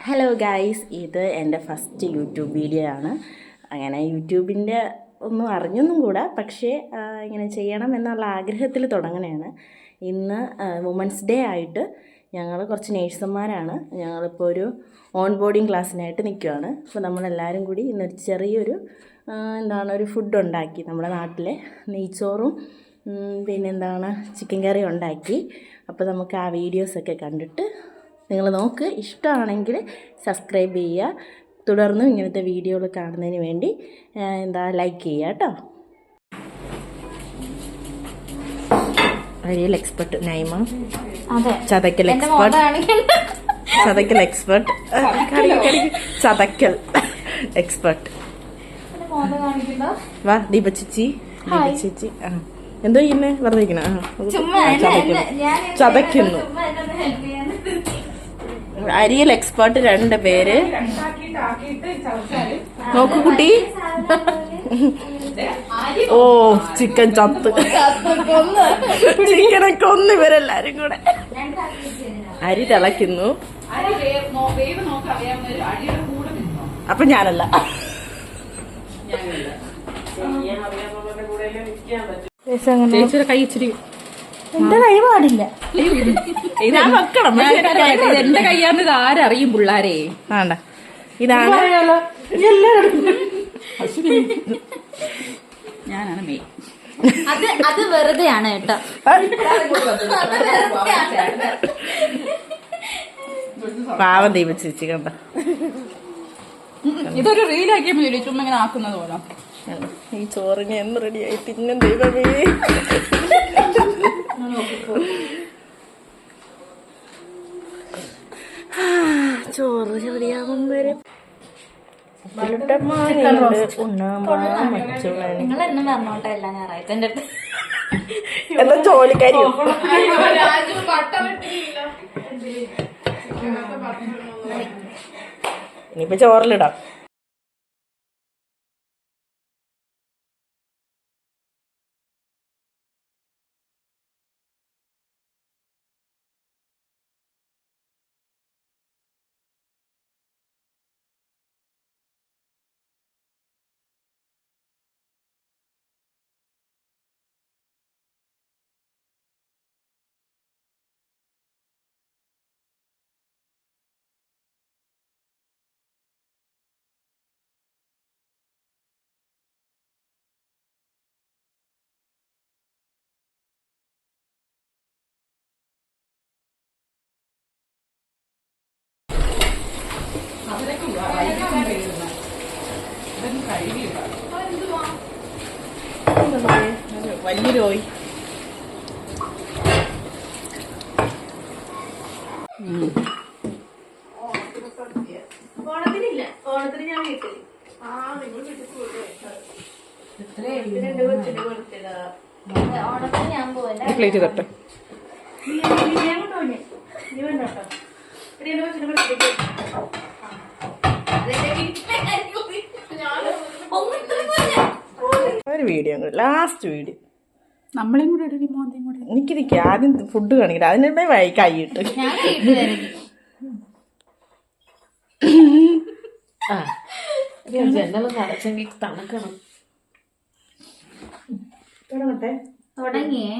Hello guys, ഇത് എൻ്റെ first YouTube video ആണ്. അങ്ങനെ യൂട്യൂബിൻ്റെ ഒന്നും അറിഞ്ഞൊന്നും കൂടാ, പക്ഷേ ഇങ്ങനെ ചെയ്യണം എന്നുള്ള ആഗ്രഹത്തിൽ തുടങ്ങണതാണ്. ഇന്ന് വുമൻസ് ഡേ ആയിട്ട് ഞങ്ങൾ കുറച്ച് നേഴ്സുമാരാണ്. ഞങ്ങളിപ്പോൾ ഒരു ഓൺ ബോർഡിങ് ക്ലാസ്സിനായിട്ട് നിൽക്കുകയാണ്. അപ്പോൾ നമ്മളെല്ലാവരും കൂടി ഇന്നൊരു ചെറിയൊരു ഒരു ഫുഡ് ഉണ്ടാക്കി. നമ്മുടെ നാട്ടിലെ നെയ്ച്ചോറും പിന്നെന്താണ് ചിക്കൻ കറി ഉണ്ടാക്കി. അപ്പോൾ നമുക്ക് ആ വീഡിയോസൊക്കെ കണ്ടിട്ട് നിങ്ങൾ നോക്ക്. ഇഷ്ടമാണെങ്കിൽ സബ്സ്ക്രൈബ് ചെയ്യുക. തുടർന്നും ഇങ്ങനത്തെ വീഡിയോകൾ കാണുന്നതിന് വേണ്ടി ലൈക്ക് ചെയ്യുക കേട്ടോ. അരിയൽ എക്സ്പെർട്ട് നൈമ, ചതക്കൽ എക്സ്പെർട്ട്, ചതക്കൽ എക്സ്പെർട്ട്, ചതക്കൽ എക്സ്പെർട്ട്. വാ ദീപ ചേച്ചി, ചേച്ചി എന്തോ ചെയ്യുന്നേ? വെറുതെ ഇരിക്കണ ചതക്കുന്നു. അരിയൽ എക്സ്പെർട്ട് 2 പേര്. നോക്കു കുട്ടി. ഓ ചിക്കൻ ചത്ത്, ചിക്കനൊക്കെ ഒന്ന് ഇവരെല്ലാരും കൂടെ. അരി തിളയ്ക്കുന്നു. അപ്പൊ ഞാനല്ല, കൈ ഇച്ചിരി എന്റെ കൈ പാടില്ല. എന്റെ കയ്യാന്ന് ഇത് ആരറിയും പിള്ളാരെ? വേണ്ട, ഇതാണ് ഞാനാണ് മെയിൻ. അത് വെറുതെയാണ് കേട്ടോ. പാവം ദൈവ ചേച്ചി കണ്ട. ഇതൊരു റീലാക്കിയാൽ മതി, ചുമ്മാ ഇങ്ങനെ ആക്കുന്നത് പോലെ. ഈ ചോറിന് എന്ന് റെഡിയായി തിന്നും ദൈവമേ. ചോറ് റെഡിയാകും വരെ എന്താ ജോലിക്കാരി. ഇനിയിപ്പോ ചോറിലിടാം. വലിയൊരു ഓയി. ഓണത്തിനില്ല, ഓണത്തിന് ഞാൻ വീട്ടിൽ. ഓണത്തിന് ഞാൻ പോവല്ലേ. പ്ലേറ്റ് തട്ടെ. ഒരു വീഡിയോ, ലാസ്റ്റ് വീഡിയോ നമ്മളെയും കൂടെ എനിക്ക് ആദ്യം ഫുഡ് കാണിക്കട്ടെ. അതിനെ കൈയിട്ട് ജനലും നടച്ചെങ്കിൽ തണുക്കണം. തുടങ്ങിയേ.